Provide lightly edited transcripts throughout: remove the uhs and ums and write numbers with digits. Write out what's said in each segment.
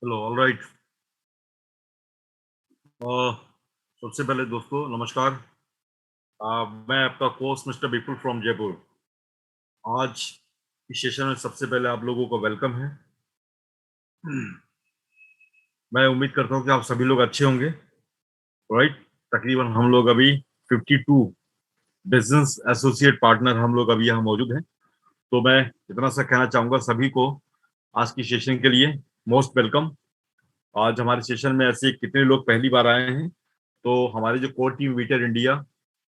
Hello, all right. सबसे पहले दोस्तों नमस्कार। मैं आपका coach mister Vipul from Jaipur. आज इस सेशन में सबसे पहले आप लोगों को वेलकम है। मैं उम्मीद करता हूँ कि आप सभी लोग अच्छे होंगे, राइट। तकरीबन हम लोग अभी 52 बिजनेस एसोसिएट पार्टनर हम लोग अभी यहाँ मौजूद हैं। तो मैं इतना सा कहना चाहूँगा सभी को आज की सेशन के लिए मोस्ट वेलकम। आज हमारे सेशन में ऐसे कितने लोग पहली बार आए हैं, तो हमारे जो कोर टीम वीटर इंडिया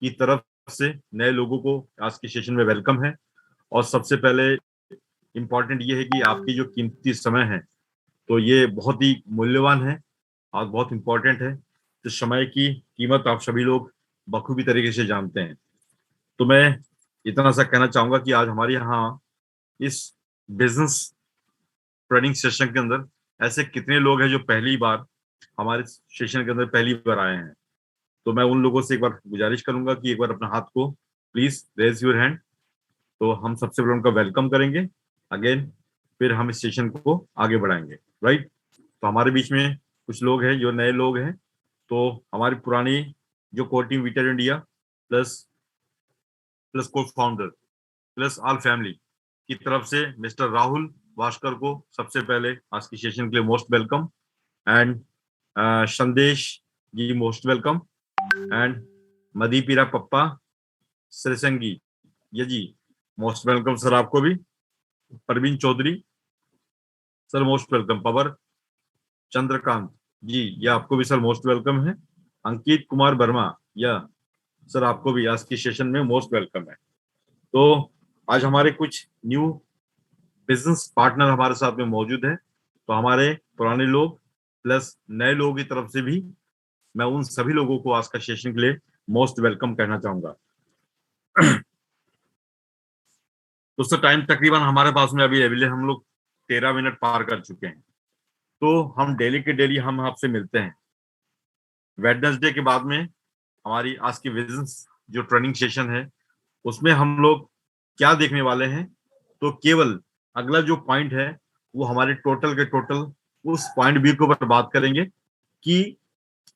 की तरफ से नए लोगों को आज के सेशन में वेलकम है। और सबसे पहले इम्पोर्टेंट ये है कि आपकी जो कीमती समय है, तो ये बहुत ही मूल्यवान है और बहुत इम्पोर्टेंट है। तो समय की कीमत आप सभी लोग बखूबी तरीके से जानते हैं। तो मैं इतना सा कहना चाहूंगा कि आज हमारे यहाँ इस बिजनेस ट्रेनिंग सेशन के अंदर ऐसे कितने लोग हैं जो पहली बार हमारे सेशन के अंदर पहली बार आए हैं। तो मैं उन लोगों से एक बार गुजारिश करूंगा कि एक बार अपना हाथ को प्लीज रेज योर हैंड। तो हम सबसे पहले उनका वेलकम करेंगे अगेन, फिर हम इस सेशन को आगे बढ़ाएंगे, राइट। तो हमारे बीच में कुछ लोग हैं जो नए लोग हैं। तो हमारी पुरानी जो कोर टीम वीटर India plus plus cofounder plus all family की तरफ से मिस्टर राहुल वास्कर को सबसे पहले आज की सेशन के लिए most welcome. And Sandesh ji most welcome. And मदीपीरा पप्पा सरसंगी ये जी मोस्ट वेलकम सर आपको भी। Parveen Chaudhary sir most welcome. Pawar Chandrakant ji ये आपको भी सर मोस्ट वेलकम है। अंकित कुमार वर्मा या सर आपको भी आज की सेशन में मोस्ट वेलकम है। तो आज हमारे कुछ न्यू बिजनेस पार्टनर हमारे साथ में मौजूद है। तो हमारे पुराने लोग प्लस नए लोगों की तरफ से भी मैं उन सभी लोगों को आज का सेशन के लिए मोस्ट वेलकम कहना चाहूंगा। दोस्तों टाइम तकरीबन हमारे पास में अभी अवेलेबल हम लोग 13 मिनट पार कर चुके हैं। तो हम डेली के डेली हम आपसे मिलते हैं। वेडनेसडे के बाद में हमारी आज की बिजनेस जो ट्रेनिंग सेशन है उसमें हम लोग क्या देखने वाले हैं। तो केवल अगला जो पॉइंट है वो हमारे टोटल के टोटल उस पॉइंट बी के ऊपर बात करेंगे कि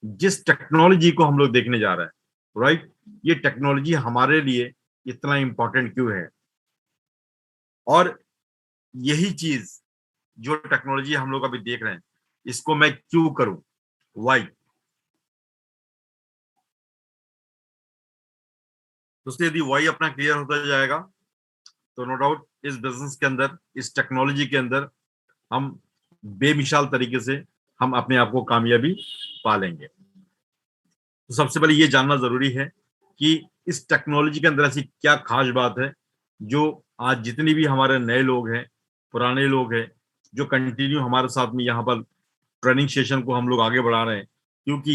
जिस टेक्नोलॉजी को हम लोग देखने जा रहे हैं, राइट, ये टेक्नोलॉजी हमारे लिए इतना इंपॉर्टेंट क्यों है। और यही चीज जो टेक्नोलॉजी हम लोग अभी देख रहे हैं इसको मैं क्यों करूं, वाई। दोस्तों यदि वाई अपना क्लियर होता जाएगा तो नो डाउट इस बिजनेस के अंदर इस टेक्नोलॉजी के अंदर हम बेमिसाल तरीके से हम अपने आप को कामयाबी पा लेंगे। तो सबसे पहले ये जानना जरूरी है कि इस टेक्नोलॉजी के अंदर ऐसी क्या खास बात है जो आज जितने भी हमारे नए लोग हैं पुराने लोग हैं जो कंटिन्यू हमारे साथ में यहाँ पर ट्रेनिंग सेशन को हम लोग आगे बढ़ा रहे हैं। क्योंकि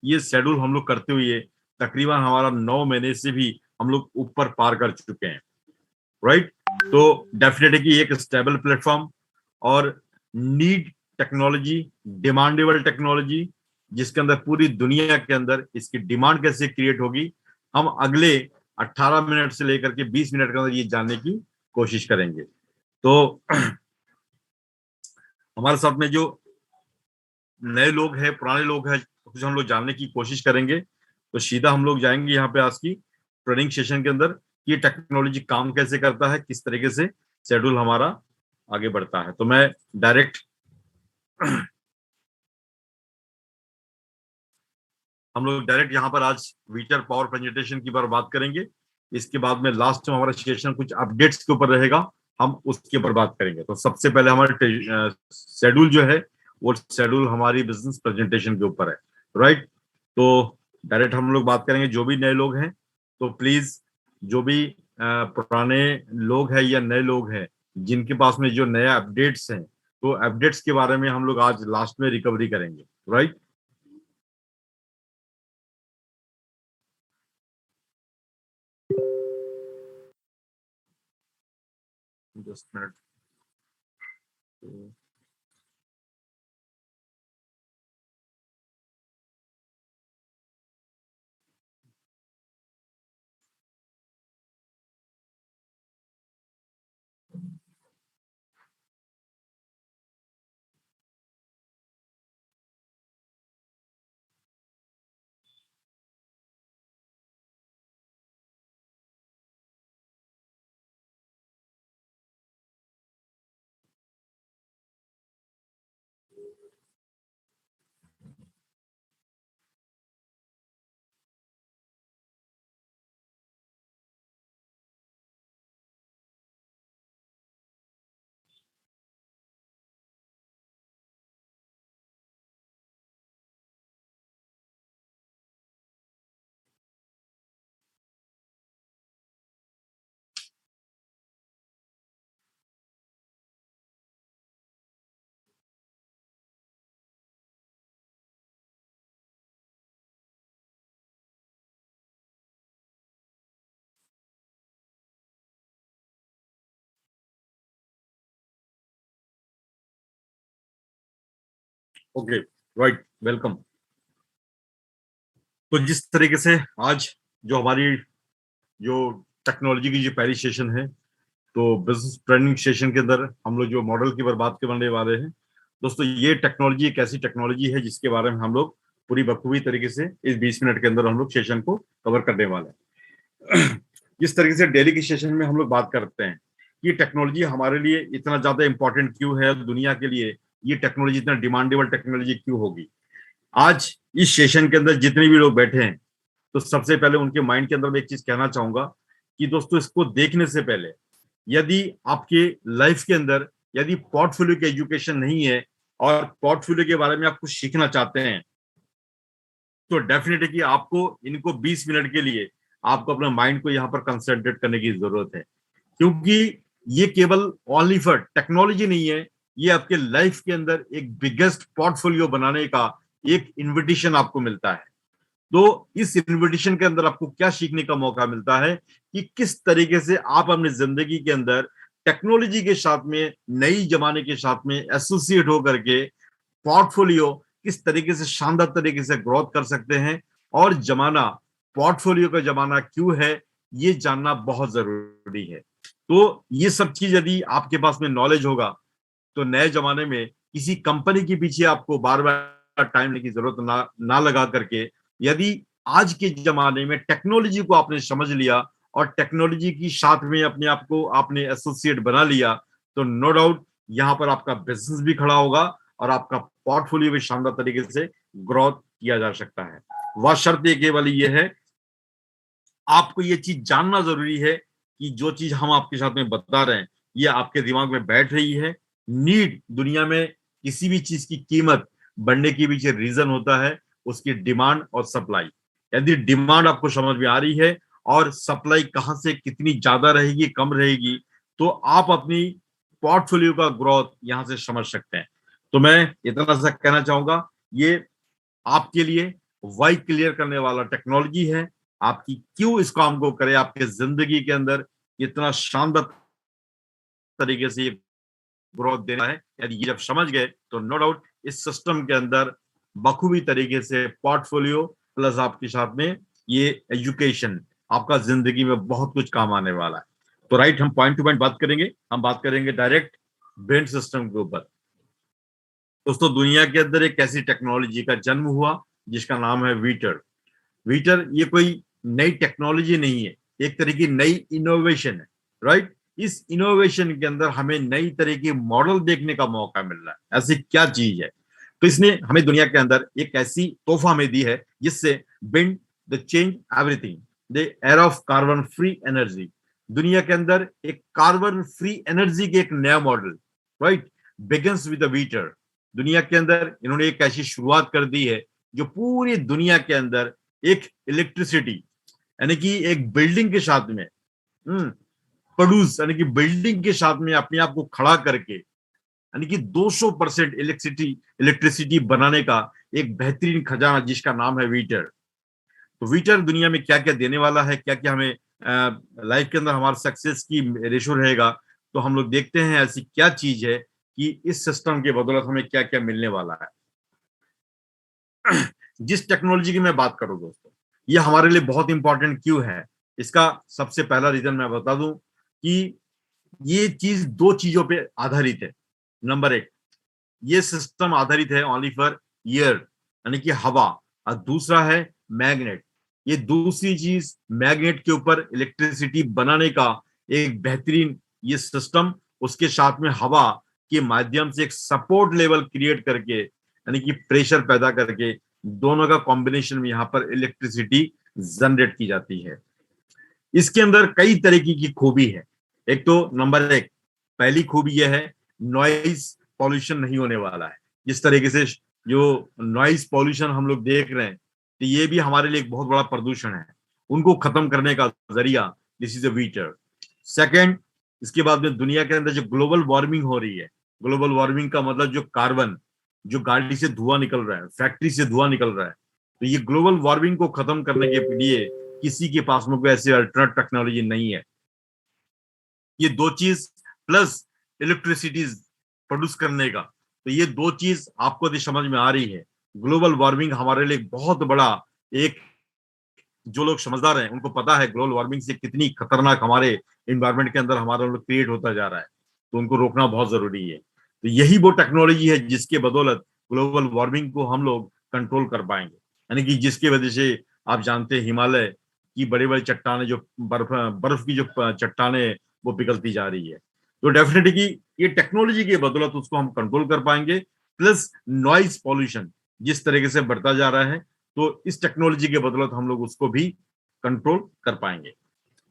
ये शेड्यूल हम लोग करते हुए तकरीबन हमारा 9 महीने से भी हम लोग ऊपर पार कर चुके हैं, राइट। तो डेफिनेटली कि एक स्टेबल प्लेटफॉर्म और नीड टेक्नोलॉजी, डिमांडेबल टेक्नोलॉजी जिसके अंदर पूरी दुनिया के अंदर इसकी डिमांड कैसे क्रिएट होगी, हम अगले 18 मिनट से लेकर के 20 मिनट के अंदर ये जानने की कोशिश करेंगे। तो हमारे साथ में जो नए लोग हैं पुराने लोग हैं कुछ हम लोग जानने की कोशिश करेंगे। तो सीधा हम लोग जाएंगे यहाँ पे आज की ट्रेनिंग सेशन के अंदर कि ये टेक्नोलॉजी काम कैसे करता है, किस तरीके से शेड्यूल हमारा आगे बढ़ता है। तो मैं डायरेक्ट हम लोग डायरेक्ट यहाँ पर आज वीटर पावर प्रेजेंटेशन की बार बात करेंगे। इसके बाद में लास्ट में हमारा सेशन कुछ अपडेट्स के ऊपर रहेगा, हम उसके ऊपर बात करेंगे। तो सबसे पहले हमारे शेड्यूल जो है वो शेड्यूल हमारी बिजनेस प्रेजेंटेशन के ऊपर है, राइट। तो डायरेक्ट हम लोग बात करेंगे। जो भी नए लोग हैं तो प्लीज जो भी पुराने लोग हैं या नए लोग हैं जिनके पास में जो नए अपडेट्स हैं तो अपडेट्स के बारे में हम लोग आज लास्ट में रिकवरी करेंगे, right. Just minute. Okay, right, welcome. तो जिस तरीके से आज जो हमारी जो टेक्नोलॉजी की जो पहली सेशन है, तो बिजनेस ट्रेनिंग सेशन के अंदर हम लोग जो मॉडल की बात करने वाले हैं। दोस्तों, ये टेक्नोलॉजी एक ऐसी टेक्नोलॉजी है जिसके बारे में हम लोग पूरी बखूबी तरीके से इस 20 मिनट के अंदर हम लोग सेशन को कवर करने वाले हैं। जिस तरीके से डेली की सेशन में हम लोग बात करते हैं, ये टेक्नोलॉजी हमारे लिए इतना ज्यादा इंपॉर्टेंट क्यों है, दुनिया के लिए ये टेक्नोलॉजी इतना डिमांडेबल टेक्नोलॉजी क्यों होगी। आज इस सेशन के अंदर जितने भी लोग बैठे हैं, तो सबसे पहले उनके माइंड के अंदर मैं एक चीज कहना चाहूंगा कि दोस्तों, इसको देखने से पहले यदि आपके लाइफ के अंदर यदि पोर्टफोलियो की एजुकेशन नहीं है और पोर्टफोलियो के बारे में आप कुछ सीखना चाहते हैं, तो डेफिनेटली कि आपको इनको 20 मिनट के लिए आपको अपने माइंड को यहाँ पर कंसंट्रेट करने की जरूरत है, क्योंकि ये केवल ओनली फॉर टेक्नोलॉजी नहीं है, ये आपके लाइफ के अंदर एक बिगेस्ट पोर्टफोलियो बनाने का एक इन्विटेशन आपको मिलता है। तो इस इन्विटेशन के अंदर आपको क्या सीखने का मौका मिलता है कि किस तरीके से आप अपनी जिंदगी के अंदर टेक्नोलॉजी के साथ में, नई जमाने के साथ में एसोसिएट होकर के पोर्टफोलियो किस तरीके से शानदार तरीके से ग्रोथ कर सकते हैं। और जमाना, पोर्टफोलियो का जमाना क्यों है, ये जानना बहुत जरूरी है। तो ये सब चीज यदि आपके पास में नॉलेज होगा, तो नए जमाने में किसी कंपनी के पीछे आपको बार बार टाइम लेने की जरूरत ना लगा करके, यदि आज के जमाने में टेक्नोलॉजी को आपने समझ लिया और टेक्नोलॉजी की साथ में अपने आप को आपने एसोसिएट बना लिया, तो नो डाउट यहाँ पर आपका बिजनेस भी खड़ा होगा और आपका पोर्टफोलियो भी शानदार तरीके से ग्रोथ किया जा सकता है। वह शर्त ये केवल ये है, आपको ये चीज जानना जरूरी है कि जो चीज हम आपके साथ में बता रहे हैं, ये आपके दिमाग में बैठ रही है। नीड, दुनिया में किसी भी चीज की कीमत बढ़ने के पीछे रीजन होता है उसकी डिमांड और सप्लाई। यदि डिमांड आपको समझ में आ रही है और सप्लाई कहां से कितनी ज्यादा रहेगी, कम रहेगी, तो आप अपनी पोर्टफोलियो का ग्रोथ यहां से समझ सकते हैं। तो मैं इतना सा कहना चाहूंगा, ये आपके लिए वाई क्लियर करने वाला टेक्नोलॉजी है। आपकी क्यों इस काम को करे, आपके जिंदगी के अंदर इतना शानदार तरीके से ये ग्रोथ देना है। यदि ये जब समझ गए, तो नो डाउट इस सिस्टम के अंदर बखूबी तरीके से पोर्टफोलियो प्लस आपके साथ में ये एजुकेशन आपका जिंदगी में बहुत कुछ काम आने वाला है। तो राइट, हम पॉइंट टू पॉइंट बात करेंगे। हम बात करेंगे डायरेक्ट ब्रेन सिस्टम के ऊपर। दोस्तों, दुनिया के अंदर एक ऐसी टेक्नोलॉजी का जन्म हुआ जिसका नाम है वीटर। वीटर ये कोई नई टेक्नोलॉजी नहीं है, एक तरह की नई इनोवेशन है, राइट। इस इनोवेशन के अंदर हमें नई तरह की मॉडल देखने का मौका मिल रहा है। ऐसी क्या चीज है, तो इसने हमें दुनिया के अंदर एक ऐसी तोहफा हमें दी है जिससे build the change everything, the era of carbon free energy. दुनिया के अंदर एक कार्बन फ्री एनर्जी के एक नया model, right, begins with the वीटर। दुनिया के अंदर इन्होंने एक ऐसी शुरुआत कर दी है जो पूरी दुनिया के अंदर एक इलेक्ट्रिसिटी, यानी कि एक बिल्डिंग के साथ में प्रोड्यूस, यानी कि बिल्डिंग के साथ में अपने आप को खड़ा करके, यानी कि 200% इलेक्ट्रिसिटी बनाने का एक बेहतरीन खजाना जिसका नाम है वीटर। तो वीटर दुनिया में क्या क्या देने वाला है, क्या क्या हमें लाइफ के अंदर हमारे सक्सेस की रेशो रहेगा, तो हम लोग देखते हैं ऐसी क्या चीज है कि इस सिस्टम के बदौलत हमें क्या क्या मिलने वाला है। जिस टेक्नोलॉजी की मैं बात करूं दोस्तों, ये हमारे लिए बहुत इंपॉर्टेंट क्यों है, इसका सबसे पहला रीजन मैं बता दूं कि ये चीज दो चीजों पे आधारित है। नंबर एक, ये सिस्टम आधारित है ओनली फॉर एयर, यानी कि हवा, और दूसरा है मैग्नेट। ये दूसरी चीज, मैग्नेट के ऊपर इलेक्ट्रिसिटी बनाने का एक बेहतरीन ये सिस्टम, उसके साथ में हवा के माध्यम से एक सपोर्ट लेवल क्रिएट करके, यानी कि प्रेशर पैदा करके, दोनों का कॉम्बिनेशन में यहाँ पर इलेक्ट्रिसिटी जनरेट की जाती है। इसके अंदर कई तरीके की खूबी है। एक तो नंबर एक, पहली खूबी यह है, नॉइज पॉल्यूशन नहीं होने वाला है। जिस तरीके से जो नॉइज पॉल्यूशन हम लोग देख रहे हैं, तो ये भी हमारे लिए एक बहुत बड़ा प्रदूषण है। उनको खत्म करने का जरिया दिस इज अ वीटर। सेकेंड, इसके बाद में दुनिया के अंदर जो ग्लोबल वार्मिंग हो रही है, ग्लोबल वार्मिंग का मतलब जो कार्बन, जो गाड़ी से धुआं निकल रहा है, फैक्ट्री से धुआं निकल रहा है, तो ये ग्लोबल वार्मिंग को खत्म करने के लिए किसी के पास में कोई ऐसी अल्टरनेट टेक्नोलॉजी नहीं है। ये दो चीज प्लस इलेक्ट्रिसिटी प्रोड्यूस करने का, तो ये दो चीज आपको यदि समझ में आ रही है, ग्लोबल वार्मिंग हमारे लिए बहुत बड़ा एक, जो लोग समझदार हैं उनको पता है ग्लोबल वार्मिंग से कितनी खतरनाक हमारे इन्वायरमेंट के अंदर हमारा क्रिएट होता जा रहा है, तो उनको रोकना बहुत जरूरी है। तो यही वो टेक्नोलॉजी है जिसके बदौलत ग्लोबल वार्मिंग को हम लोग कंट्रोल कर पाएंगे, यानी कि जिसकी वजह से आप जानते हैं हिमालय की बड़ी बड़ी चट्टाने जो बर्फ बर्फ की जो चट्टाने वो पिघलती जा रही है, तो डेफिनेटली ये टेक्नोलॉजी की बदौलत उसको हम कंट्रोल कर पाएंगे। प्लस नॉइज पॉल्यूशन जिस तरीके से बढ़ता जा रहा है, तो इस टेक्नोलॉजी के बदौलत हम लोग उसको भी कंट्रोल कर पाएंगे।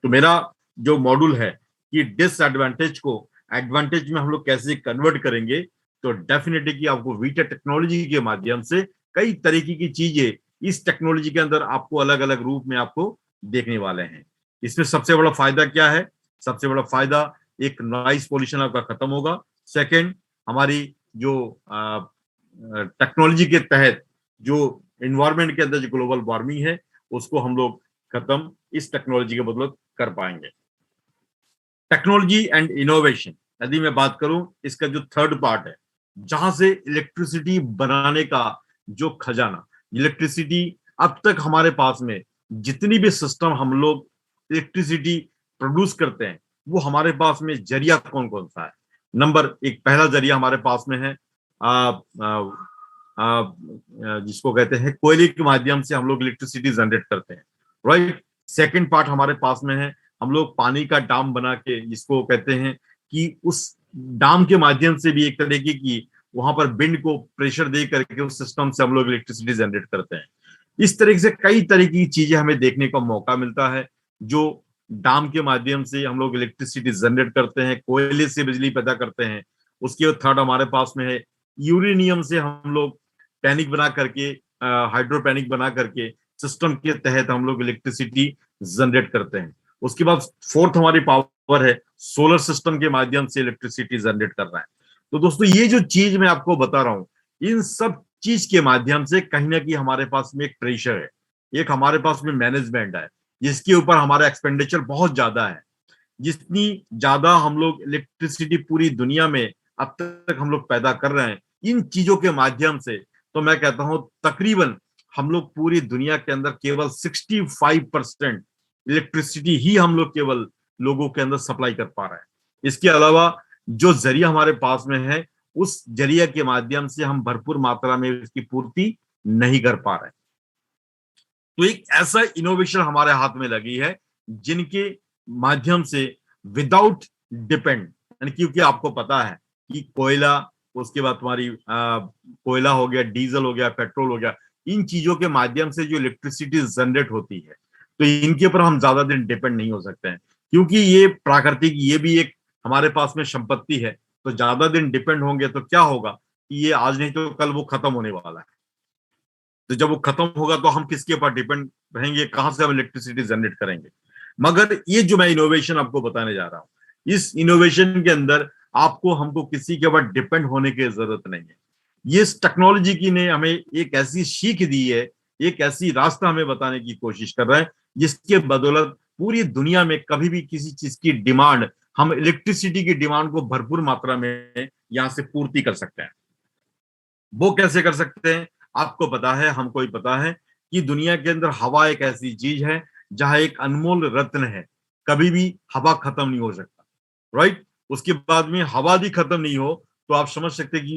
तो मेरा जो मॉड्यूल है कि डिसएडवांटेज को एडवांटेज में हम लोग कैसे कन्वर्ट करेंगे, तो डेफिनेटली कि आपको वीटा टेक्नोलॉजी के माध्यम से कई तरीके की चीजें इस टेक्नोलॉजी के अंदर आपको अलग अलग रूप में आपको देखने वाले हैं। इसमें सबसे बड़ा फायदा क्या है? सबसे बड़ा फायदा एक नॉइस पोल्यूशन आपका खत्म होगा। सेकंड, हमारी जो टेक्नोलॉजी के तहत जो इन्वायरमेंट के अंदर जो ग्लोबल वार्मिंग है उसको हम लोग खत्म इस टेक्नोलॉजी के बदौलत कर पाएंगे। टेक्नोलॉजी एंड इनोवेशन यदि मैं बात करूं, इसका जो थर्ड पार्ट है, जहां से इलेक्ट्रिसिटी बनाने का जो खजाना, इलेक्ट्रिसिटी अब तक हमारे पास में जितनी भी सिस्टम हम लोग इलेक्ट्रिसिटी प्रोड्यूस करते हैं, वो हमारे पास में जरिया कौन कौन सा है? नंबर एक, पहला जरिया हमारे पास में है जिसको कहते हैं कोयले के माध्यम से हम लोग इलेक्ट्रिसिटी जनरेट करते हैं, राइट। सेकंड पार्ट हमारे पास में है, हम लोग पानी का डाम बना के, जिसको कहते हैं कि उस डाम के माध्यम से भी एक तरीके की वहां पर विंड को प्रेशर दे करके उस सिस्टम से हम लोग इलेक्ट्रिसिटी जनरेट करते हैं। इस तरीके से कई तरह की चीजें हमें देखने का मौका मिलता है, जो डाम के माध्यम से हम लोग इलेक्ट्रिसिटी जनरेट करते हैं, कोयले से बिजली पैदा करते हैं। उसके बाद थर्ड हमारे पास में है यूरेनियम से हम लोग पैनिक बना करके, हाइड्रोपैनिक बना करके सिस्टम के तहत हम लोग इलेक्ट्रिसिटी जनरेट करते हैं। उसके बाद फोर्थ हमारी पावर है सोलर सिस्टम के माध्यम से इलेक्ट्रिसिटी जनरेट कर रहा है। तो दोस्तों ये जो चीज मैं आपको बता रहा हूं, इन सब चीज के माध्यम से कहीं ना कहीं हमारे पास में एक प्रेशर है, एक हमारे पास में मैनेजमेंट है, जिसके ऊपर हमारा एक्सपेंडिचर बहुत ज्यादा है। जितनी ज्यादा हम लोग इलेक्ट्रिसिटी पूरी दुनिया में अब तक हम लोग पैदा कर रहे हैं इन चीजों के माध्यम से, तो मैं कहता हूं तकरीबन हम लोग पूरी दुनिया के अंदर केवल 65% इलेक्ट्रिसिटी ही हम लोग केवल लोगों के अंदर सप्लाई कर पा रहे हैं। इसके अलावा जो जरिया हमारे पास में है, उस जरिया के माध्यम से हम भरपूर मात्रा में इसकी पूर्ति नहीं कर पा रहे। तो एक ऐसा इनोवेशन हमारे हाथ में लगी है जिनके माध्यम से विदाउट डिपेंड, यानी क्योंकि आपको पता है कि कोयला, उसके बाद तुम्हारी कोयला हो गया, डीजल हो गया, पेट्रोल हो गया, इन चीजों के माध्यम से जो इलेक्ट्रिसिटी जनरेट होती है, तो इनके ऊपर हम ज्यादा दिन डिपेंड नहीं हो सकते हैं, क्योंकि ये प्राकृतिक, ये भी एक हमारे पास में संपत्ति है। तो ज्यादा दिन डिपेंड होंगे तो क्या होगा कि ये आज नहीं तो कल वो खत्म होने वाला है। तो जब वो खत्म होगा तो हम किसके ऊपर डिपेंड रहेंगे, कहां से हम इलेक्ट्रिसिटी जनरेट करेंगे? मगर ये जो मैं इनोवेशन आपको बताने जा रहा हूं, इस इनोवेशन के अंदर आपको हमको किसी के ऊपर डिपेंड होने की जरूरत नहीं है। ये टेक्नोलॉजी की ने हमें एक ऐसी सीख दी है, एक ऐसी रास्ता हमें बताने की कोशिश कर रहा है, जिसके बदौलत पूरी दुनिया में कभी भी किसी चीज की डिमांड, हम इलेक्ट्रिसिटी की डिमांड को भरपूर मात्रा में यहां से पूर्ति कर सकते हैं। वो कैसे कर सकते हैं? आपको पता है, हमको ही पता है कि दुनिया के अंदर हवा एक ऐसी चीज है जहां एक अनमोल रत्न है, कभी भी हवा खत्म नहीं हो सकता, राइट। उसके बाद में हवा भी खत्म नहीं हो तो आप समझ सकते हैं कि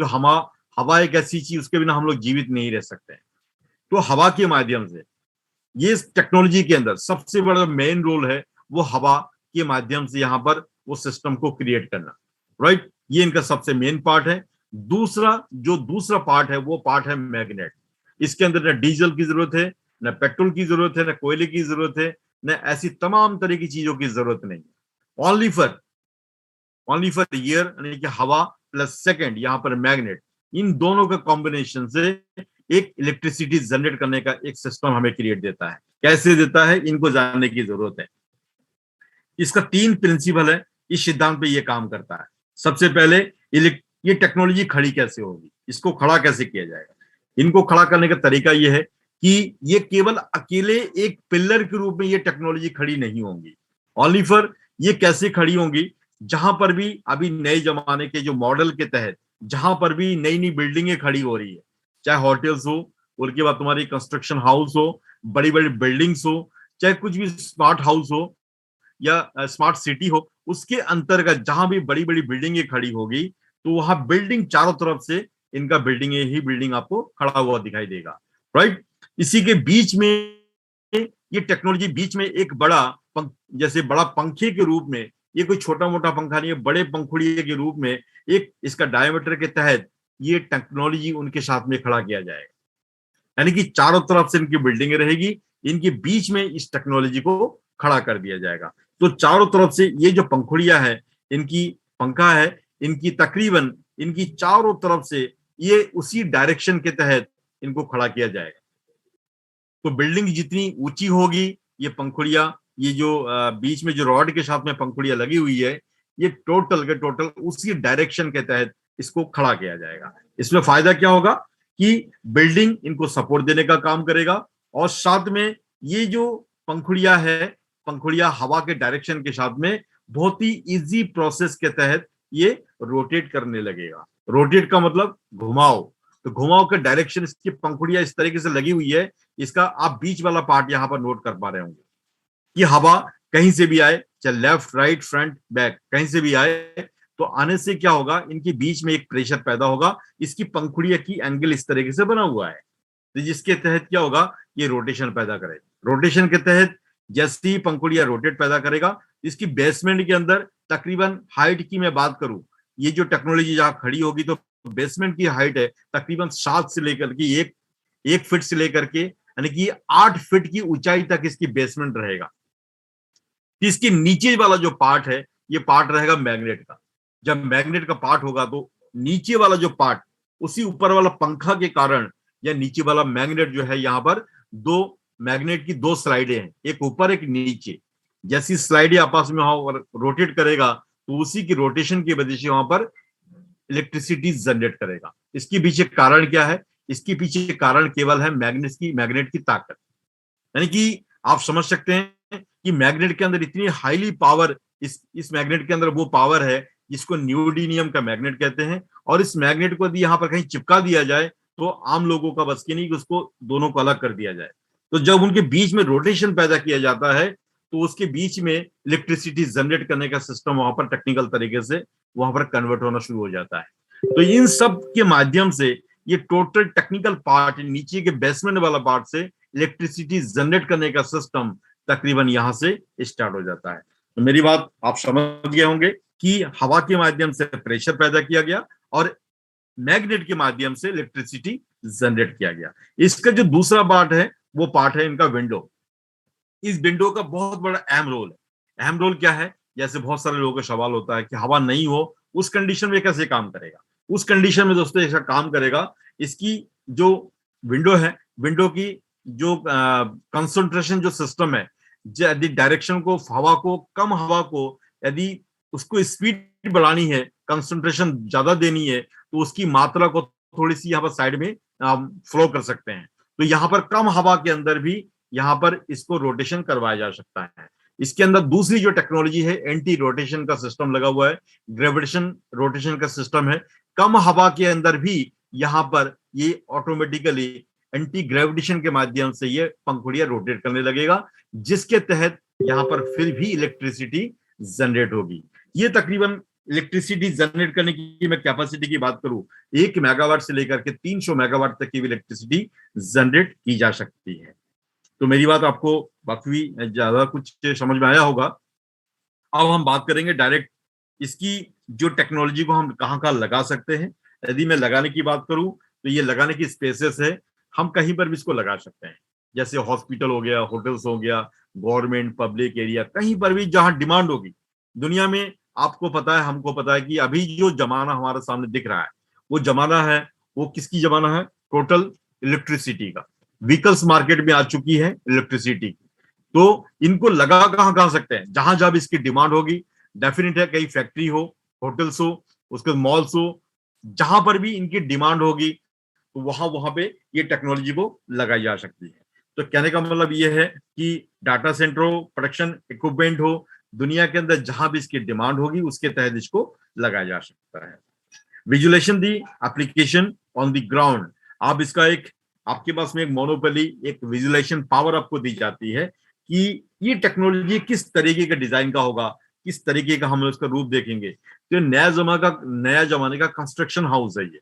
हवा एक ऐसी चीज, उसके बिना हम लोग जीवित नहीं रह सकते। तो हवा के माध्यम से ये टेक्नोलॉजी के अंदर सबसे बड़ा मेन रोल है, वो हवा के माध्यम से यहाँ पर वो सिस्टम को क्रिएट करना, राइट। ये इनका सबसे मेन पार्ट है। दूसरा पार्ट है, वो पार्ट है मैग्नेट। इसके अंदर न डीजल की जरूरत है, न पेट्रोल की जरूरत है, न कोयले की जरूरत है, न ऐसी तमाम तरह की चीजों की जरूरत नहीं है। ओनली फॉर ईयर, यानी कि हवा प्लस सेकंड यहाँ पर मैग्नेट, इन दोनों का कॉम्बिनेशन से एक इलेक्ट्रिसिटी जनरेट करने का एक सिस्टम हमें क्रिएट देता है। कैसे देता है, इनको जानने की जरूरत है। इसका 3 प्रिंसिपल है, इस सिद्धांत पे ये काम करता है। सबसे पहले ये टेक्नोलॉजी खड़ी कैसे होगी, इसको खड़ा कैसे किया जाएगा? इनको खड़ा करने का तरीका ये है कि ये केवल अकेले एक पिलर के रूप में ये टेक्नोलॉजी खड़ी नहीं होंगी। ओनली फॉर ये कैसे खड़ी होंगी, जहां पर भी अभी नए जमाने के जो मॉडल के तहत जहां पर भी नई नई बिल्डिंगें खड़ी हो रही है, चाहे होटल्स हो, उसके बाद तुम्हारी कंस्ट्रक्शन हाउस हो, बड़ी बड़ी बिल्डिंग्स हो, चाहे कुछ भी स्मार्ट हाउस हो या स्मार्ट सिटी हो, उसके अंतर्गत जहां भी बड़ी बड़ी बिल्डिंगें खड़ी होगी, तो वहां बिल्डिंग चारों तरफ से इनका बिल्डिंग ही बिल्डिंग आपको खड़ा हुआ दिखाई देगा, राइट। इसी के बीच में ये टेक्नोलॉजी बीच में एक बड़ा जैसे बड़ा पंखे के रूप में, ये कोई छोटा मोटा पंखा नहीं है, बड़े पंखुड़िए के रूप में एक इसका डायमीटर के तहत ये टेक्नोलॉजी उनके साथ में खड़ा किया जाएगा। यानी कि चारों तरफ से इनकी बिल्डिंगें रहेगी, इनके बीच में इस टेक्नोलॉजी को खड़ा कर दिया जाएगा। तो चारों तरफ से ये जो पंखुड़ियां है, इनकी पंखा है, इनकी तकरीबन इनकी चारों तरफ से ये उसी डायरेक्शन के तहत इनको खड़ा किया जाएगा। तो बिल्डिंग जितनी ऊंची होगी, ये पंखुड़ियां, ये जो बीच में जो रॉड के साथ में पंखुड़ियां लगी हुई है, ये टोटल के टोटल उसी डायरेक्शन के तहत इसको खड़ा किया जाएगा। इसमें फायदा क्या होगा कि बिल्डिंग इनको सपोर्ट देने का काम करेगा, और साथ में ये जो पंखुड़ियां है, पंखुड़ियां हवा के डायरेक्शन के साथ में बहुत ही इजी प्रोसेस के तहत ये रोटेट करने लगेगा। रोटेट का मतलब घुमाव, तो घुमाव के डायरेक्शन इसकी पंखुड़ियां इस तरीके से लगी हुई है, इसका आप बीच वाला पार्ट यहां पर नोट कर पा रहे होंगे कि हवा कहीं से भी आए, चाहे लेफ्ट राइट फ्रंट बैक कहीं से भी आए, तो आने से क्या होगा, इनके बीच में एक प्रेशर पैदा होगा, इसकी पंखुड़ियां की एंगल इस तरीके से बना हुआ है, तो जिसके तहत क्या होगा, ये रोटेशन पैदा करेगा। रोटेशन के तहत जैसे ही पंखुड़ियां रोटेट पैदा करेगा, इसकी बेसमेंट के अंदर तकरीबन हाइट की मैं बात करूं, ये जो टेक्नोलॉजी जहां खड़ी होगी, तो बेसमेंट की हाइट है तकरीबन 7 से लेकर के एक फीट से लेकर के यानी कि 8 फीट की ऊंचाई तक इसकी बेसमेंट रहेगा। इसके नीचे वाला जो पार्ट है, ये पार्ट रहेगा मैग्नेट का। जब मैग्नेट का पार्ट होगा, तो नीचे वाला जो पार्ट, उसी ऊपर वाला पंखा के कारण या नीचे वाला मैग्नेट जो है, यहाँ पर दो मैग्नेट की दो स्लाइडें हैं, एक ऊपर एक नीचे। जैसी स्लाइडें आपस में वहां रोटेट करेगा, तो उसी की रोटेशन की वजह से वहां पर इलेक्ट्रिसिटी जनरेट करेगा। इसके पीछे कारण क्या है, इसके पीछे कारण केवल है मैग्नेट की ताकत। यानी कि आप समझ सकते हैं कि मैग्नेट के अंदर इतनी हाईली पावर, इस मैग्नेट के अंदर वो पावर है जिसको न्यूडीनियम का मैग्नेट कहते हैं, और इस मैग्नेट को यदि यहाँ पर कहीं चिपका दिया जाए, तो आम लोगों का बस की नहीं कि उसको दोनों को अलग कर दिया जाए। तो जब उनके बीच में रोटेशन पैदा किया जाता है, तो उसके बीच में इलेक्ट्रिसिटी जनरेट करने का सिस्टम वहां पर टेक्निकल तरीके से वहां पर कन्वर्ट होना शुरू हो जाता है। तो इन सब के माध्यम से ये टोटल टेक्निकल पार्ट, नीचे के बेसमेंट वाला पार्ट से इलेक्ट्रिसिटी जनरेट करने का सिस्टम तकरीबन यहां से स्टार्ट हो जाता है। तो मेरी बात आप समझ गए होंगे कि हवा के माध्यम से प्रेशर पैदा किया गया और मैग्नेट के माध्यम से इलेक्ट्रिसिटी जनरेट किया गया। इसका जो दूसरा पार्ट है, वो पार्ट है इनका विंडो। इस विंडो का बहुत बड़ा अहम रोल है। अहम रोल क्या है, जैसे बहुत सारे लोगों का सवाल होता है कि हवा नहीं हो, उस कंडीशन में कैसे काम करेगा। उस कंडीशन में दोस्तों ऐसा काम करेगा, इसकी जो विंडो है, विंडो की जो कंसंट्रेशन जो सिस्टम है, यदि डायरेक्शन को, हवा को, कम हवा को यदि उसको स्पीड बढ़ानी है, कंसंट्रेशन ज्यादा देनी है, तो उसकी मात्रा को थोड़ी सी यहाँ पर साइड में फ्लो कर सकते हैं। तो यहाँ पर कम हवा के अंदर भी यहाँ पर इसको रोटेशन करवाया जा सकता है। इसके अंदर दूसरी जो टेक्नोलॉजी है, एंटी रोटेशन का सिस्टम लगा हुआ है, ग्रेविटेशन रोटेशन का सिस्टम है। कम हवा के अंदर भी यहाँ पर ये ऑटोमेटिकली एंटी ग्रेविटेशन के माध्यम से ये पंखुड़ियां रोटेट करने लगेगा, जिसके तहत यहाँ पर फिर भी इलेक्ट्रिसिटी जनरेट होगी। ये तकरीबन इलेक्ट्रिसिटी जनरेट करने की मैं कैपेसिटी की बात करूं, 1 मेगावाट से लेकर के 300 मेगावाट तक की इलेक्ट्रिसिटी जनरेट की जा सकती है। तो मेरी बात आपको काफी ज्यादा कुछ समझ में आया होगा। अब हम बात करेंगे डायरेक्ट इसकी जो टेक्नोलॉजी को हम कहाँ कहाँ लगा सकते हैं। यदि मैं लगाने की बात करूं, तो ये लगाने की स्पेसेस है, हम कहीं पर भी इसको लगा सकते हैं। जैसे हॉस्पिटल हो गया, होटल्स हो गया, गवर्नमेंट पब्लिक एरिया, कहीं पर भी जहां डिमांड होगी दुनिया में। आपको पता है, हमको पता है कि अभी जो जमाना हमारे सामने दिख रहा है, वो जमाना है, वो किसकी जमाना है, टोटल इलेक्ट्रिसिटी का। व्हीकल्स मार्केट में आ चुकी है इलेक्ट्रिसिटी की, तो इनको लगा कहाँ सकते हैं, जहां जहां भी इसकी डिमांड होगी। डेफिनेट है, कहीं फैक्ट्री हो, होटल्स हो, उसके मॉल्स हो, जहां पर भी इनकी डिमांड होगी, तो वहां वहां पे ये टेक्नोलॉजी को लगाई जा सकती है। तो कहने का मतलब ये है कि डाटा सेंटर हो, प्रोडक्शन इक्विपमेंट हो, दुनिया के अंदर जहां भी इसकी डिमांड होगी, उसके तहत इसको लगाया जा सकता है। Visualisation the application on the ground. आप इसका एक, आपके पास में एक मोनोपोली, एक विजुअलाइजेशन पावर आपको दी जाती है कि ये टेक्नोलॉजी किस तरीके का डिजाइन का होगा, किस तरीके का हम उसका रूप देखेंगे। तो नया जमाने का कंस्ट्रक्शन हाउस है ये।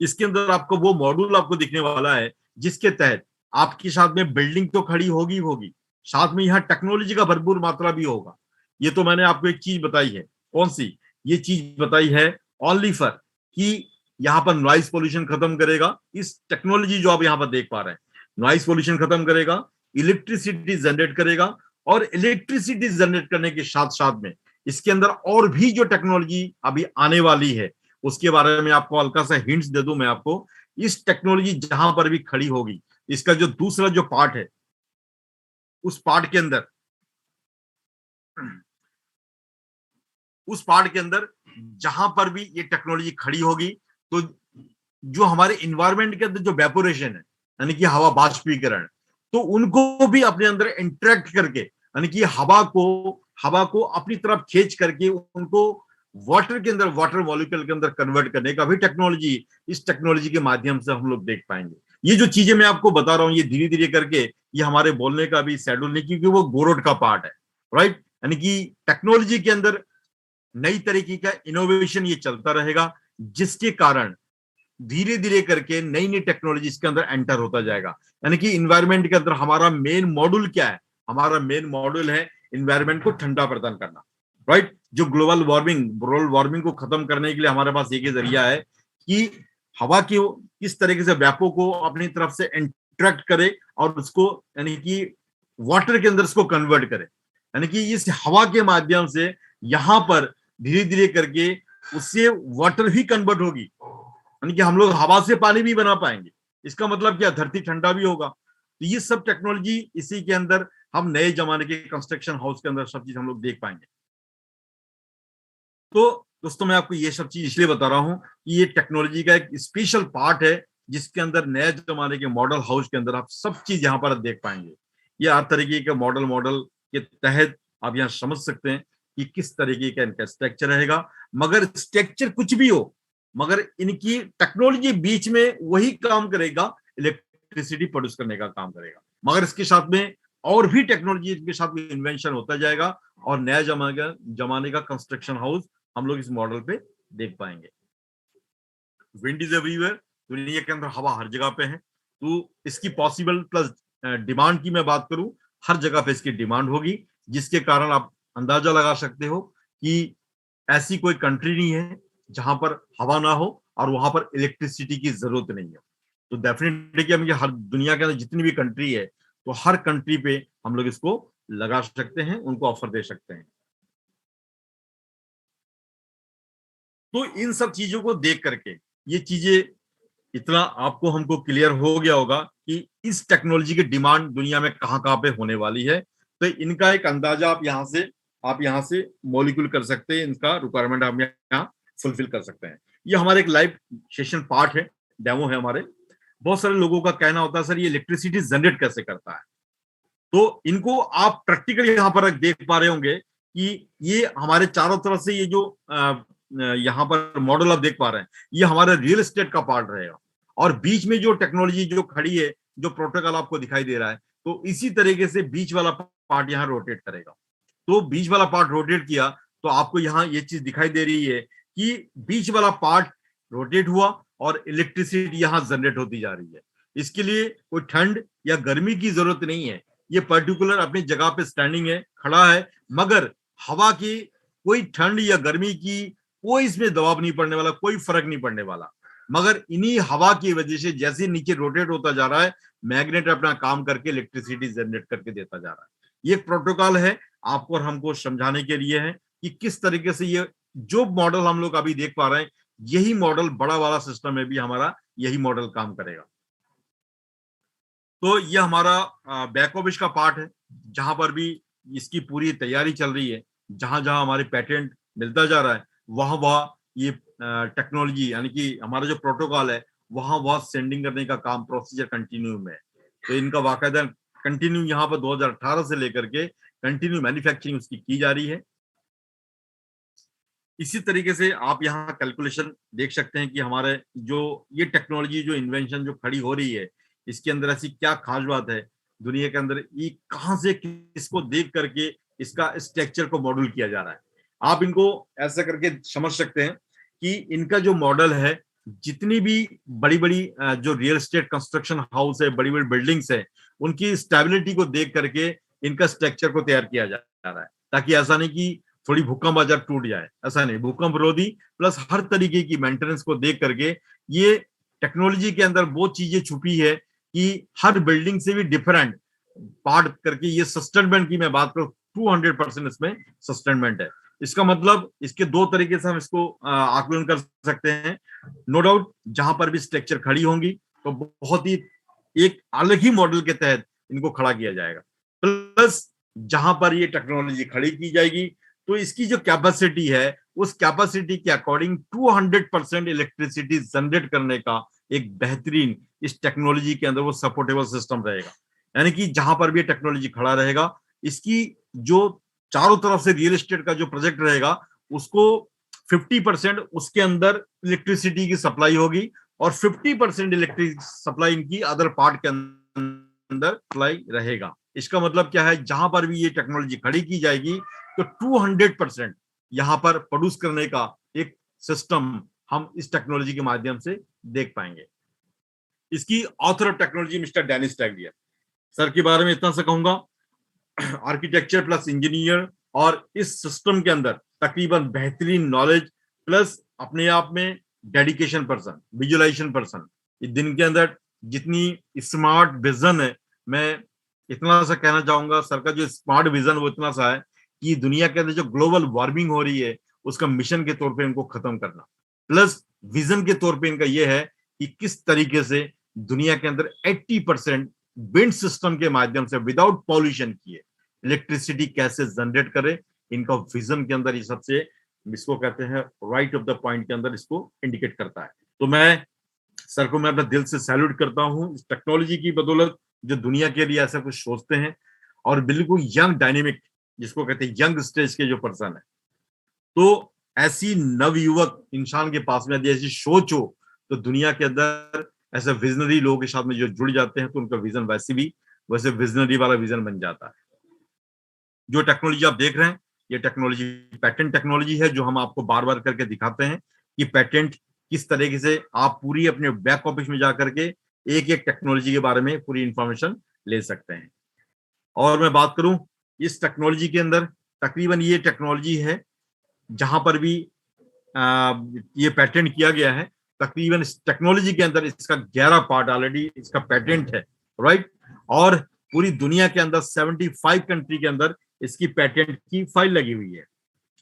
इसके अंदर आपको वो मॉड्यूल आपको दिखने वाला है जिसके तहत आपके साथ में बिल्डिंग तो खड़ी होगी होगी, साथ में यहाँ टेक्नोलॉजी का भरपूर मात्रा भी होगा। ये तो मैंने आपको एक चीज बताई है, कौन सी? ये चीज बताई है ओनली फॉर कि यहाँ पर नॉइस पोल्यूशन खत्म करेगा। इस टेक्नोलॉजी जो आप यहाँ पर देख पा रहे हैं, नॉइस पोल्यूशन खत्म करेगा, इलेक्ट्रिसिटी जनरेट करेगा, और इलेक्ट्रिसिटी जनरेट करने के साथ साथ में इसके अंदर और भी जो टेक्नोलॉजी अभी आने वाली है उसके बारे में आपको हल्का सा हिंट्स दे दूं मैं आपको। इस टेक्नोलॉजी जहां पर भी खड़ी होगी, इसका जो दूसरा जो पार्ट है, उस पार्ट के अंदर उस पार्ट के अंदर जहां पर भी ये टेक्नोलॉजी खड़ी होगी, तो जो हमारे इन्वायरमेंट के अंदर जो वेपोरेशन है, यानी कि हवा बाष्पीकरण, तो उनको भी अपने अंदर इंटरेक्ट करके, यानी कि हवा को अपनी तरफ खींच करके उनको वाटर के अंदर, वाटर मॉलिक्यूल के अंदर कन्वर्ट करने का भी टेक्नोलॉजी, इस टेक्नोलॉजी के माध्यम से हम लोग देख पाएंगे। ये जो चीजें मैं आपको बता रहा हूं, ये धीरे धीरे करके ये हमारे बोलने का भी शेड्यूल नहीं, क्योंकि वो गोरोड का पार्ट है, राइट। यानी कि टेक्नोलॉजी के अंदर नई तरीके का इनोवेशन ये चलता रहेगा, जिसके कारण धीरे धीरे करके नई नई टेक्नोलॉजी इसके अंदर एंटर होता जाएगा। यानी कि इन्वायरमेंट के अंदर हमारा मेन मॉड्यूल क्या है? हमारा मेन मॉड्यूल है इन्वायरमेंट को ठंडा प्रदान करना, राइट। जो ग्लोबल वार्मिंग को खत्म करने के लिए हमारे पास एक ही जरिया है कि हवा की किस तरीके से व्यापक को अपनी तरफ से इंट्रैक्ट करे और उसको, यानी कि वाटर के अंदर उसको कन्वर्ट करे। यानी कि इस हवा के माध्यम से यहां पर धीरे धीरे करके उससे वाटर भी कन्वर्ट होगी, यानी कि हम लोग हवा से पानी भी बना पाएंगे। इसका मतलब क्या? धरती ठंडा भी होगा। तो ये सब टेक्नोलॉजी इसी के अंदर हम नए जमाने के कंस्ट्रक्शन हाउस के अंदर सब चीज हम लोग देख पाएंगे। तो दोस्तों, मैं आपको ये सब चीज इसलिए बता रहा हूं कि ये टेक्नोलॉजी का एक स्पेशल पार्ट है, जिसके अंदर नए जमाने के मॉडल हाउस के अंदर आप सब चीज यहाँ पर देख पाएंगे। ये हर तरीके के मॉडल के तहत आप यहाँ समझ सकते हैं कि किस तरीके का इनका स्ट्रक्चर रहेगा। मगर स्ट्रक्चर कुछ भी हो, मगर इनकी टेक्नोलॉजी बीच में वही काम करेगा, इलेक्ट्रिसिटी प्रोड्यूस करने का काम करेगा। मगर इसके साथ में और भी टेक्नोलॉजी के साथ में इन्वेंशन होता जाएगा, और नया जमाने का कंस्ट्रक्शन हाउस हम लोग इस मॉडल पे देख पाएंगे। विंड इज एवरीवेयर, दुनिया के अंदर हवा हर जगह पे है। तो इसकी पॉसिबल प्लस डिमांड की मैं बात करूं, हर जगह पे इसकी डिमांड होगी, जिसके कारण आप अंदाजा लगा सकते हो कि ऐसी कोई कंट्री नहीं है जहां पर हवा ना हो और वहां पर इलेक्ट्रिसिटी की जरूरत नहीं हो। तो डेफिनेटली कि हम ये हर दुनिया के अंदर जितनी भी कंट्री है, तो हर कंट्री पे हम लोग इसको लगा सकते हैं, उनको ऑफर दे सकते हैं। तो इन सब चीजों को देख करके ये चीजें, इतना आपको हमको क्लियर हो गया होगा कि इस टेक्नोलॉजी की डिमांड दुनिया में कहां कहां पे होने वाली है। तो इनका एक अंदाजा आप यहाँ से मॉलिक्यूल कर सकते हैं, इनका रिक्वायरमेंट हम यहाँ फुलफिल कर सकते हैं। ये हमारे एक लाइव सेशन पार्ट है, डेमो है हमारे। बहुत सारे लोगों का कहना होता है, सर ये इलेक्ट्रिसिटी जनरेट कैसे करता है? तो इनको आप प्रैक्टिकली यहाँ पर देख पा रहे होंगे कि ये हमारे चारों तरफ से ये जो यहाँ पर मॉडल आप देख पा रहे हैं, ये हमारे रियल एस्टेट का पार्ट रहेगा। और बीच में जो टेक्नोलॉजी जो खड़ी है, जो प्रोटोकॉल आपको दिखाई दे रहा है, तो इसी तरीके से बीच वाला पार्ट यहाँ रोटेट करेगा। तो बीच वाला पार्ट रोटेट किया तो आपको यहाँ ये चीज दिखाई दे रही है कि बीच वाला पार्ट रोटेट हुआ और इलेक्ट्रिसिटी यहाँ जनरेट होती जा रही है। इसके लिए कोई ठंड या गर्मी की जरूरत नहीं है, ये पर्टिकुलर अपनी जगह पे स्टैंडिंग है, खड़ा है। मगर हवा की कोई ठंड या गर्मी की कोई इसमें दबाव नहीं पड़ने वाला, कोई फर्क नहीं पड़ने वाला। मगर इन्हीं हवा की वजह से जैसे नीचे रोटेट होता जा रहा है, मैग्नेट अपना काम करके इलेक्ट्रिसिटी जनरेट करके देता जा रहा है। ये प्रोटोकॉल है, आपको और हमको समझाने के लिए है कि किस तरीके से ये जो मॉडल हम लोग अभी देख पा रहे हैं, यही मॉडल बड़ा वाला सिस्टम में भी हमारा यही मॉडल काम करेगा। तो ये हमारा बैक ऑफिस का पार्ट है, जहां पर भी इसकी पूरी तैयारी चल रही है। जहां जहां हमारे पेटेंट मिलता जा रहा है, वहां वहां ये टेक्नोलॉजी, यानी कि हमारा जो प्रोटोकॉल है, वहां वहां सेंडिंग करने का काम, प्रोसीजर कंटिन्यू में है। तो इनका बाकायदा कंटिन्यू यहाँ पर 2018 से लेकर के कंटिन्यू मैन्युफैक्चरिंग उसकी की जा रही है। इसी तरीके से आप यहाँ कैलकुलेशन देख सकते हैं कि हमारे जो ये टेक्नोलॉजी जो इन्वेंशन जो खड़ी हो रही है, इसके अंदर ऐसी क्या खास बात है दुनिया के अंदर, ये कहाँ से किसको देख करके इसका स्ट्रक्चर को मॉडल किया जा रहा है। आप इनको ऐसा करके समझ सकते हैं कि इनका जो मॉडल है, जितनी भी बड़ी बड़ी जो रियल एस्टेट कंस्ट्रक्शन हाउस है, बड़ी बड़ी बिल्डिंग्स है, उनकी स्टेबिलिटी को देख करके इनका स्ट्रक्चर को तैयार किया जा रहा है, ताकि ऐसा नहीं कि थोड़ी भूकंप आ जाए टूट जाए, ऐसा नहीं। भूकंप रोधी प्लस हर तरीके की मेंटेनेंस को देख करके ये टेक्नोलॉजी के अंदर वो चीजें छुपी है कि हर बिल्डिंग से भी डिफरेंट पार्ट करके ये सस्टेनमेंट की मैं बात करूं, 200% इसमें सस्टेनमेंट है। इसका मतलब इसके दो तरीके से हम इसको आकलन कर सकते हैं। नो डाउट जहां पर भी स्ट्रक्चर खड़ी होंगी तो बहुत ही एक अलग ही मॉडल के तहत इनको खड़ा किया जाएगा, प्लस जहां पर ये टेक्नोलॉजी खड़ी की जाएगी तो इसकी जो कैपेसिटी है, उस कैपेसिटी के अकॉर्डिंग 200% इलेक्ट्रिसिटी जनरेट करने का एक बेहतरीन इस टेक्नोलॉजी के अंदर वो सपोर्टेबल सिस्टम रहेगा। यानी कि जहां पर भी टेक्नोलॉजी खड़ा रहेगा, इसकी जो चारों तरफ से रियल एस्टेट का जो प्रोजेक्ट रहेगा, उसको 50% उसके अंदर इलेक्ट्रिसिटी की सप्लाई होगी और 50% इलेक्ट्रिक सप्लाई इनकी अदर पार्ट के अंदर सप्लाई रहेगा। इसका मतलब क्या है, जहां पर भी ये टेक्नोलॉजी खड़ी की जाएगी तो 200% यहां पर प्रोड्यूस करने का एक सिस्टम हम इस टेक्नोलॉजी के माध्यम से देख पाएंगे। इसकी author of technology mister Dennis टैगलियर सर के बारे में इतना सा कहूंगा, आर्किटेक्चर प्लस इंजीनियर, और इस सिस्टम के अंदर तकरीबन बेहतरीन नॉलेज प्लस अपने आप में डेडिकेशन पर्सन, विजुअलाइजेशन पर्सन। इस दिन के अंदर जितनी स्मार्ट विजन है, मैं इतना सा कहना चाहूंगा, सर का जो स्मार्ट विजन वो इतना सा है कि दुनिया के अंदर जो ग्लोबल वार्मिंग हो रही है उसका मिशन के तौर पे इनको खत्म करना, प्लस विजन के तौर पे इनका यह है कि किस तरीके से दुनिया के अंदर 80% विंड सिस्टम के माध्यम से विदाउट पॉल्यूशन किए इलेक्ट्रिसिटी कैसे जनरेट करे। इनका विजन के अंदर ये सबसे, इसको कहते हैं राइट ऑफ द पॉइंट के अंदर इसको इंडिकेट करता है। तो मैं सर को मैं अपना दिल से सैल्यूट करता हूं इस टेक्नोलॉजी की बदौलत, जो दुनिया के लिए ऐसा कुछ सोचते हैं और बिल्कुल यंग डायनेमिक, जिसको कहते हैं यंग स्टेज के जो पर्सन है। तो ऐसी नवयुवक इंसान के पास में यदि ऐसी सोच हो तो दुनिया के अंदर ऐसे विजनरी लोगों के साथ में जो जुड़ जाते हैं तो उनका विजन वैसे विजनरी वाला विजन बन जाता है। जो टेक्नोलॉजी आप देख रहे हैं, ये टेक्नोलॉजी पैटेंट टेक्नोलॉजी है, जो हम आपको बार बार करके दिखाते हैं कि पैटेंट किस तरीके से आप पूरी अपने बैक ऑफिस में जाकर के एक एक टेक्नोलॉजी के बारे में पूरी इंफॉर्मेशन ले सकते हैं। और मैं बात करूं इस टेक्नोलॉजी के अंदर, तकरीबन ये टेक्नोलॉजी है जहां पर भी ये पेटेंट किया गया है, तकरीबन इस टेक्नोलॉजी के अंदर इसका 11 पार्ट ऑलरेडी इसका पेटेंट है, राइट। और पूरी दुनिया के अंदर 75 कंट्री के अंदर इसकी पेटेंट की फाइल लगी हुई है,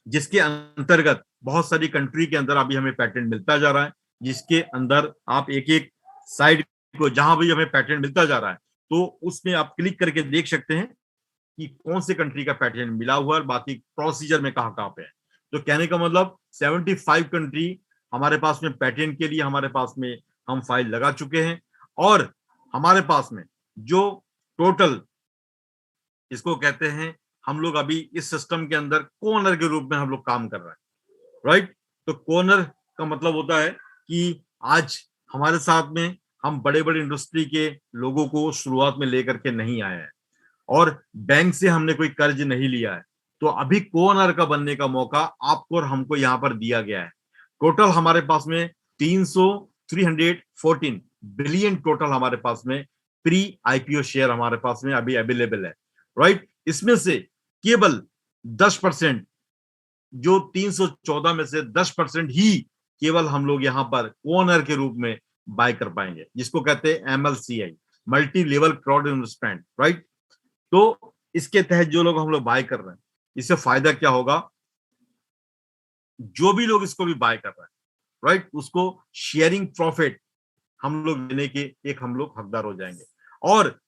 जिसके अंतर्गत बहुत सारी कंट्री के अंदर अभी हमें पेटेंट मिलता जा रहा है, जिसके अंदर आप एक एक साइड को जहां भी हमें पेटेंट मिलता जा रहा है तो उसमें आप क्लिक करके देख सकते हैं कि कौन से कंट्री का पेटेंट मिला हुआ है, बाकी प्रोसीजर में कहाँ कहाँ पे है। तो कहने का मतलब 75 कंट्री हमारे पास में पेटेंट के लिए हमारे पास में हम फाइल लगा चुके हैं, और हमारे पास में जो टोटल इसको कहते हैं, हम लोग अभी इस सिस्टम के अंदर कोनर के रूप में हम लोग काम कर रहे हैं, राइट। तो कोनर का मतलब होता है कि आज हमारे साथ में हम बड़े बड़े इंडस्ट्री के लोगों को शुरुआत में लेकर के नहीं आए हैं और बैंक से हमने कोई कर्ज नहीं लिया है, तो अभी कोनर का बनने का मौका आपको और हमको यहाँ पर दिया गया है। टोटल हमारे पास में 314 बिलियन टोटल हमारे पास में प्री आईपीओ शेयर हमारे पास में अभी अवेलेबल है, राइट। इसमें से केवल 10%, जो 314 में से 10% ही केवल हम लोग यहाँ पर कोनर के रूप में बाय कर पाएंगे, जिसको कहते हैं MLCI, multi level crowd investment, right. तो इसके तहत जो लोग हम लोग बाय कर रहे हैं, इससे फायदा क्या होगा, जो भी लोग इसको भी बाय कर रहे हैं, राइट, उसको शेयरिंग प्रॉफिट हम लोग लेने के एक हम लोग हकदार हो जाएंगे। और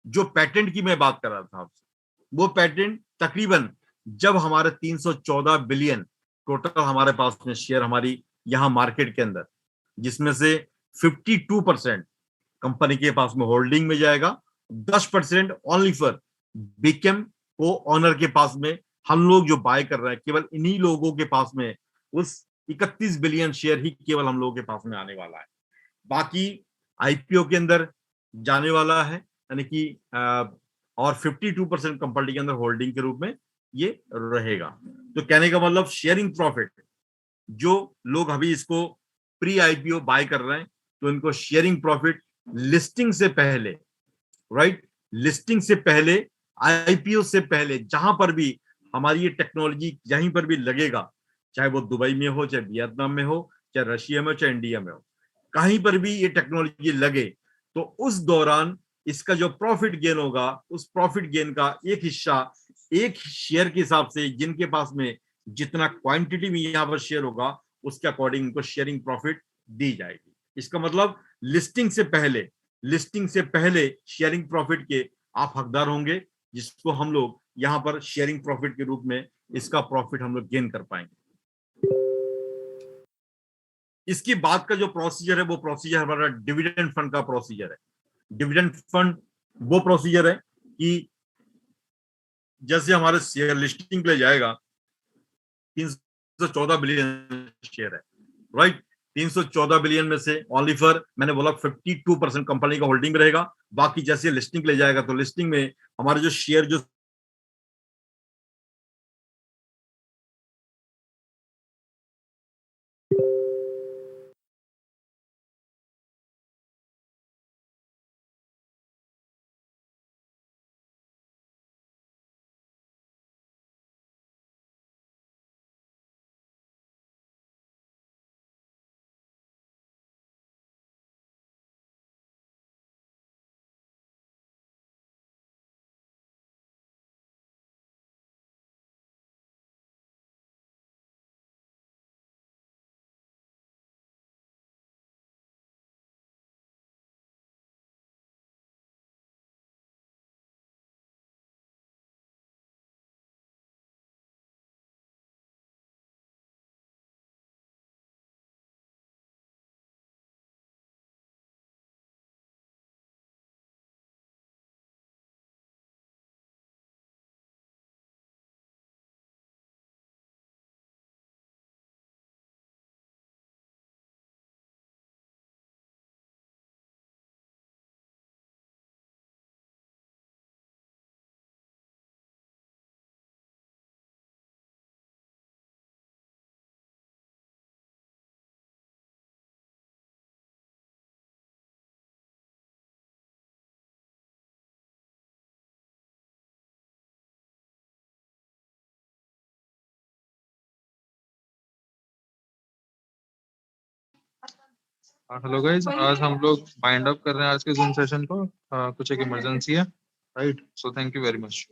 जो पेटेंट की मैं बात कर रहा था आपसे, वो पेटेंट तकरीबन जब हमारे 314 बिलियन टोटल हमारे पास में शेयर हमारी यहां मार्केट के अंदर, जिसमें से 52% कंपनी के पास में होल्डिंग में जाएगा, 10% ओनली फॉर बीकेम को ऑनर के पास में हम लोग जो बाय कर रहे हैं, केवल इन्हीं लोगों के पास में उस 31 बिलियन शेयर ही केवल हम लोगों के पास में आने वाला है। बाकी आईपीओ के अंदर जाने वाला है, यानी कि और 52% कंपनी के अंदर होल्डिंग के रूप में ये रहेगा। तो कहने का मतलब शेयरिंग प्रॉफिट, जो लोग अभी इसको प्री आईपीओ बाय कर रहे हैं तो इनको शेयरिंग प्रॉफिट लिस्टिंग से पहले, राइट, लिस्टिंग से पहले, आईपीओ से पहले, जहां पर भी हमारी ये टेक्नोलॉजी यहीं पर भी लगेगा, चाहे वो दुबई में हो, चाहे वियतनाम में हो, चाहे रशिया में हो, चाहे इंडिया में हो, कहीं पर भी ये टेक्नोलॉजी लगे तो उस दौरान इसका जो प्रॉफिट गेन होगा, उस प्रॉफिट गेन का एक हिस्सा एक शेयर के हिसाब से जिनके पास में जितना क्वांटिटी में यहां पर शेयर होगा उसके अकॉर्डिंग उनको शेयरिंग प्रॉफिट दी जाएगी। इसका मतलब लिस्टिंग से पहले, लिस्टिंग से पहले शेयरिंग प्रॉफिट के आप हकदार होंगे, जिसको हम लोग यहां पर शेयरिंग प्रॉफिट के रूप में इसका प्रॉफिट हम लोग गेन कर पाएंगे। इसके बाद का जो प्रोसीजर है वो प्रोसीजर हमारा डिविडेंड फंड का प्रोसीजर है। डिविडेंड फंड वो प्रोसीजर है कि जैसे हमारे शेयर लिस्टिंग के लिए जाएगा 314 बिलियन शेयर है, राइट। 314 बिलियन में से ओनली फॉर, मैंने बोला 52% कंपनी का होल्डिंग रहेगा। बाकी जैसे लिस्टिंग ले जाएगा तो लिस्टिंग में हमारे जो शेयर जो हेलो गाइज, आज हम लोग वाइंड अप कर रहे हैं आज के जूम सेशन को। कुछ एक इमरजेंसी है, right. So thank you very much.